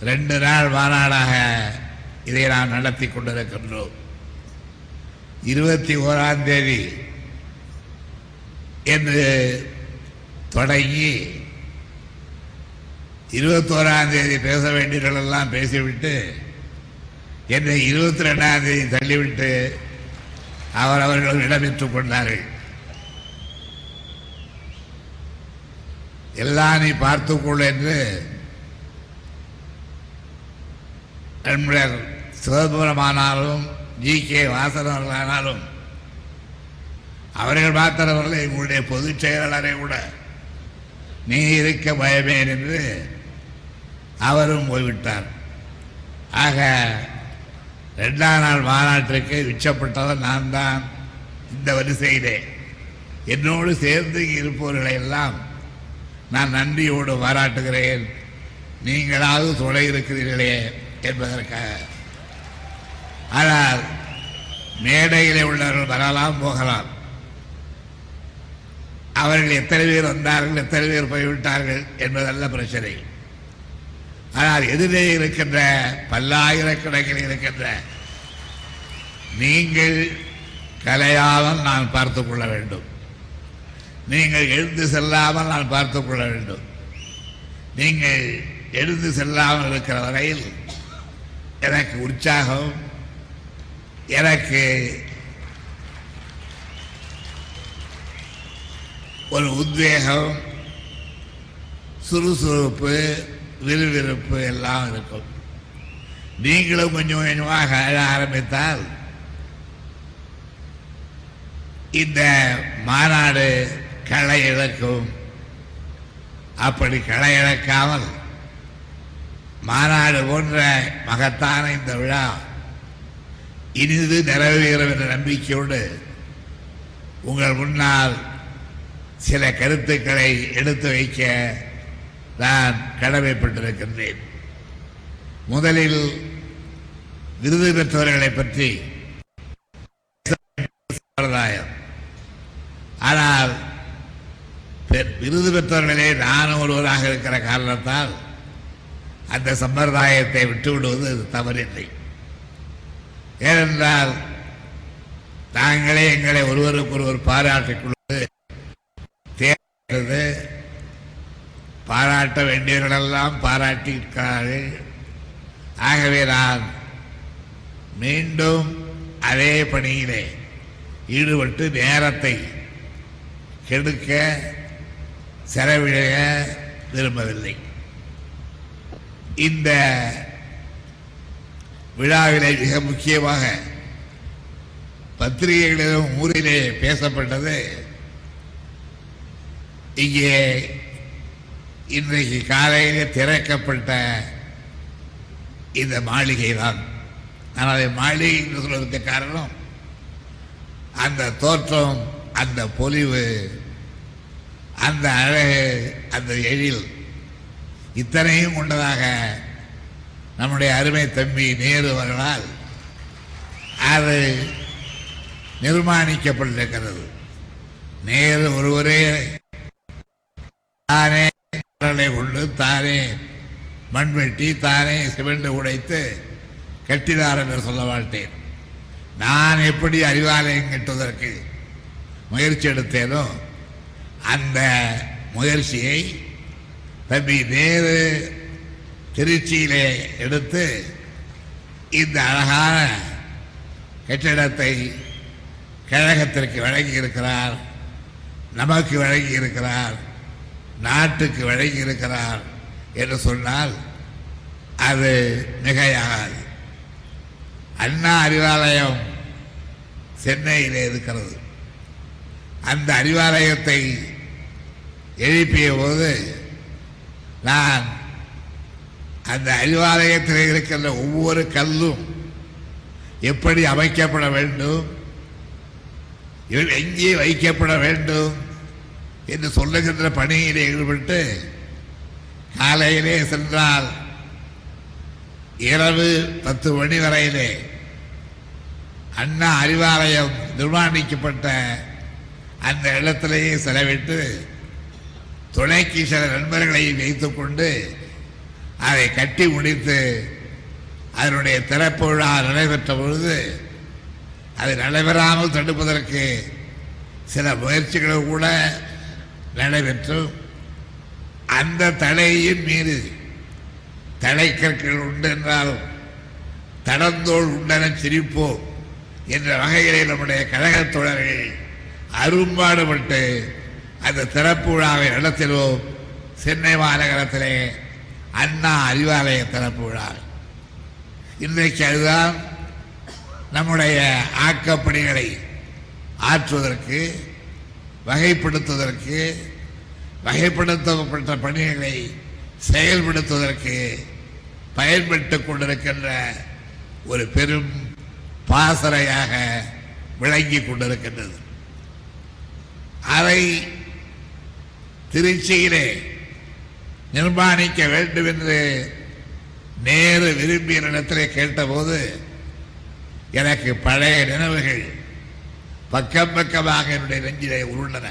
2 நாள் மாநாடாக இதை நாம் நடத்தி கொண்டிருக்கின்றோம். 21ஆம் தேதி என்று தொடங்கி 21ஆம் தேதி பேச வேண்டியவர்களெல்லாம் பேசிவிட்டு என்னை 22ஆம் தேதி தள்ளிவிட்டு அவர்கள் இடம்பெற்றுக் கொண்டார்கள். எல்லாம் நீ பார்த்துக்கொள் என்று நண்பர் சிவபுரமானாலும் ஜி.கே. வாசனர்களானாலும் அவர்கள் பார்த்தவர்களை எங்களுடைய பொதுச் செயலாளரை கூட நீ இருக்க பயமே என்று அவரும் போய்விட்டார். ஆக 2ஆம் நாள் மாநாட்டிற்கு உச்சப்பட்டவர் நான் தான். இந்த வரிசையிலே என்னோடு சேர்ந்து இருப்பவர்களை எல்லாம் நான் நன்றியோடு பாராட்டுகிறேன். நீங்களாவது துணை இருக்கிறீர்களே என்பதற்காக. ஆனால் மேடையிலே உள்ளவர்கள் வரலாம் போகலாம். அவர்கள் எத்தனை பேர் வந்தார்கள், எத்தனை பேர் போய்விட்டார்கள் என்பதல்ல பிரச்சனை. ஆனால் எதிரே இருக்கின்ற பல்லாயிரக்கணக்கில் இருக்கின்ற நீங்கள் கலையாமல் நான் பார்த்துக் கொள்ள வேண்டும். நீங்கள் எழுந்து செல்லாமல் நான் பார்த்துக் கொள்ள வேண்டும். நீங்கள் எழுந்து செல்லாமல் இருக்கிற வரையில் எனக்கு உற்சாகம், எனக்கு ஒரு உத்வேகம், சுறுசுறுப்பு, விறுவிறுப்பு எல்லாம் இருக்கும். நீங்களும் கொஞ்சம் கொஞ்சமாக அழ ஆரம்பித்தால் இந்த மாநாடு களை இழக்கும். அப்படி களை இழக்காமல் மாநாடு போன்ற மகத்தான இந்த விழா இனிது நிறைவேறும் என்ற நம்பிக்கையோடு உங்கள் முன்னால் சில கருத்துக்களை எடுத்து வைக்க நான் கடமைப்பட்டிருக்கின்றேன். முதலில் விருது பெற்றவர்களை பற்றி சம்பிரதாயம். ஆனால் விருது பெற்றவர்களே நான் ஒருவராக இருக்கிற காரணத்தால் அந்த சம்பிரதாயத்தை விட்டுவிடுவது தவறில்லை. ஏனென்றால் நாங்களே எங்களை ஒருவருக்கு ஒருவர் பாராட்டிக் கொள்வது தேர்ந்தது. பாராட்ட வேண்டியவர்களெல்லாம் பாராட்டியிருக்கிறார்கள். ஆகவே நான் மீண்டும் அதே பணியிலே ஈடுபட்டு நேரத்தை கெடுக்க செலவிழைய விரும்பவில்லை. இந்த விழாவிலே மிக முக்கியமாக பத்திரிகைகளிலும் ஊரிலே பேசப்பட்டது இங்கே இன்றைக்கு காலையிலே திறக்கப்பட்ட இந்த மாளிகை தான். நான் அதை மாளிகை என்று சொல்வதற்கு காரணம் அந்த தோற்றம், அந்த பொலிவு, அந்த அழகு, அந்த எழில் இத்தனையும் கொண்டதாக நம்முடைய அருமை தம்பி நேரு அவர்களால் அது நிர்மாணிக்கப்பட்டிருக்கிறது. நேரு ஒருவரே தானே கொண்டு தானே மண்வெட்டி தானே சிமெண்ட் உடைத்து கட்டினார் என்று சொல்ல மாட்டேன். நான் எப்படி அறிவாலயம் கட்டுவதற்கு முயற்சி எடுத்தேனோ அந்த முயற்சியை தம்பி நேரு திருச்சியிலே எடுத்து இந்த அழகான கட்டிடத்தை கழகத்திற்கு வழங்கி இருக்கிறார், நமக்கு வழங்கி இருக்கிறார், நாட்டுக்கு வழங்கி இருக்கிறார் என்று சொன்னால் அது மிகையாகாது. அண்ணா அறிவாலயம் சென்னையிலே இருக்கிறது. அந்த அறிவாலயத்தை எழுப்பிய போது நான் அந்த அறிவாலயத்தில் இருக்கின்ற ஒவ்வொரு கல்லும் எப்படி அமைக்கப்பட வேண்டும், எங்கே வைக்கப்பட வேண்டும் என்று சொல்லுகின்ற பணியிலே ஈடுபட்டு காலையிலே சென்றால் இரவு 10 மணி வரையிலே அண்ணா அறிவாலயம் நிர்மாணிக்கப்பட்ட அந்த இடத்திலேயே செலவிட்டு துணைக்கு சில நண்பர்களை வைத்துக் கொண்டு அதை கட்டி முடித்து அதனுடைய திறப்பு விழா நடைபெற்ற பொழுது அது நடைபெறாமல் தடுப்பதற்கு சில முயற்சிகள் கூட நடைபெற்றும் அந்த தடையின் மீது தடைக்கற்கள் உண்டு என்றாலும் தடந்தோள் உண்டென சிரிப்போம் என்ற வகையிலே நம்முடைய கழகத் தோழர்கள் அரும்பாடுபட்டு அந்த திறப்பு விழாவை நடத்தினோம். சென்னை மாநகரத்திலே அண்ணா அறிவாலய திறப்பு விழா. இன்றைக்கு அதுதான் நம்முடைய ஆக்கப்பணிகளை ஆற்றுவதற்கு வகைப்படுத்துவதற்கு வகைப்படுத்தப்பட்ட பணிகளை செயல்படுத்துவதற்கு பயன்பட்டுக் கொண்டிருக்கின்ற ஒரு பெரும் பாசறையாக விளங்கி கொண்டிருக்கின்றது. அதை திருச்சியிலே நிர்மாணிக்க வேண்டும் என்று நேரு விரும்பிய இடத்திலே கேட்டபோது எனக்கு பழைய நினைவுகள் பக்கம் பக்கமாக என்னுடைய நெஞ்சிலே உருண்டன.